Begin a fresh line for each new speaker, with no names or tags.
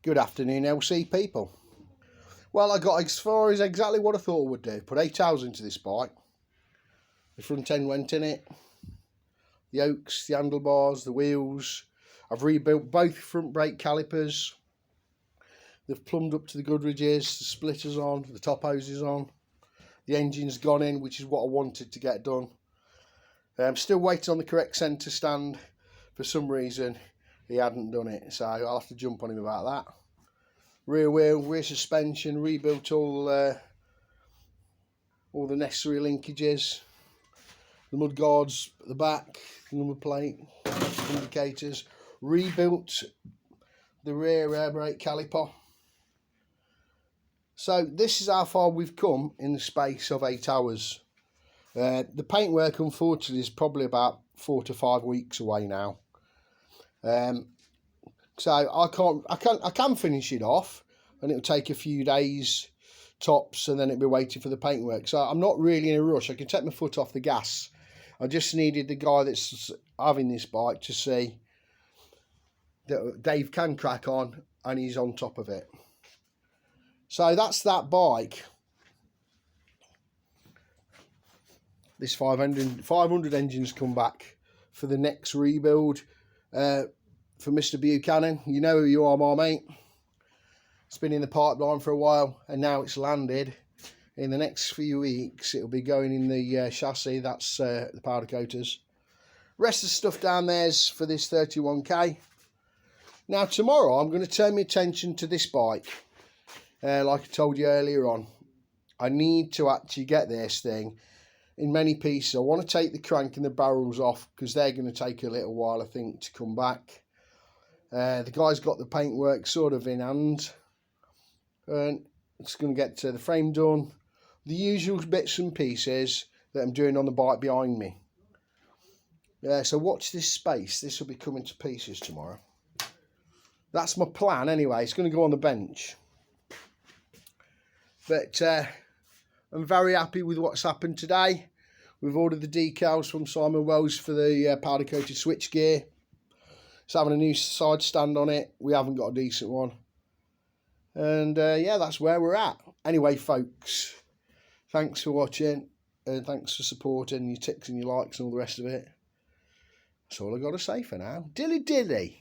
Good afternoon, LC people. Well, I got as far as exactly what I thought I would do. Put 8 hours into this bike. The front end went in it. The yokes, the handlebars, the wheels. I've rebuilt both front brake calipers. They've plumbed up to the Goodridges, the splitters on, the top hoses on. The engine's gone in, which is what I wanted to get done. I'm still waiting on the correct centre stand. For some reason, he hadn't done it, so I'll have to jump on him about that. Rear wheel, rear suspension, rebuilt all the necessary linkages. The mud guards at the back, number plate, indicators. Rebuilt the rear air brake caliper. So this is how far we've come in the space of 8 hours. The paintwork, unfortunately, is probably about 4 to 5 weeks away now. So I can finish it off, and it'll take a few days tops, and then it'll be waiting for the paintwork. So I'm not really in a rush. I can take my foot off the gas. I just needed the guy that's having this bike to see that Dave can crack on, and he's on top of it. So that's that bike. This 500 engine's come back for the next rebuild for Mr. Buchanan. You know who you are, my mate. It's been in the pipeline for a while, and now it's landed. In the next few weeks, it'll be going in the chassis. That's the powder coaters. Rest of the stuff down there's for this 31k. Now tomorrow, I'm going to turn my attention to this bike. Like I told you earlier on, I need to actually get this thing in many pieces. I want to take the crank and the barrels off because they're going to take a little while, I think, to come back. The guy's got the paintwork sort of in hand, and it's going to get the frame done, the usual bits and pieces that I'm doing on the bike behind me. So watch this space. This will be coming to pieces tomorrow. That's my plan anyway. It's going to go on the bench. But I'm very happy with what's happened today. We've ordered the decals from Simon Wells for the powder coated switch gear. It's having a new side stand on it. We haven't got a decent one. And yeah, that's where we're at. Anyway, folks, thanks for watching. And thanks for supporting your ticks and your likes and all the rest of it. That's all I've got to say for now. Dilly dilly.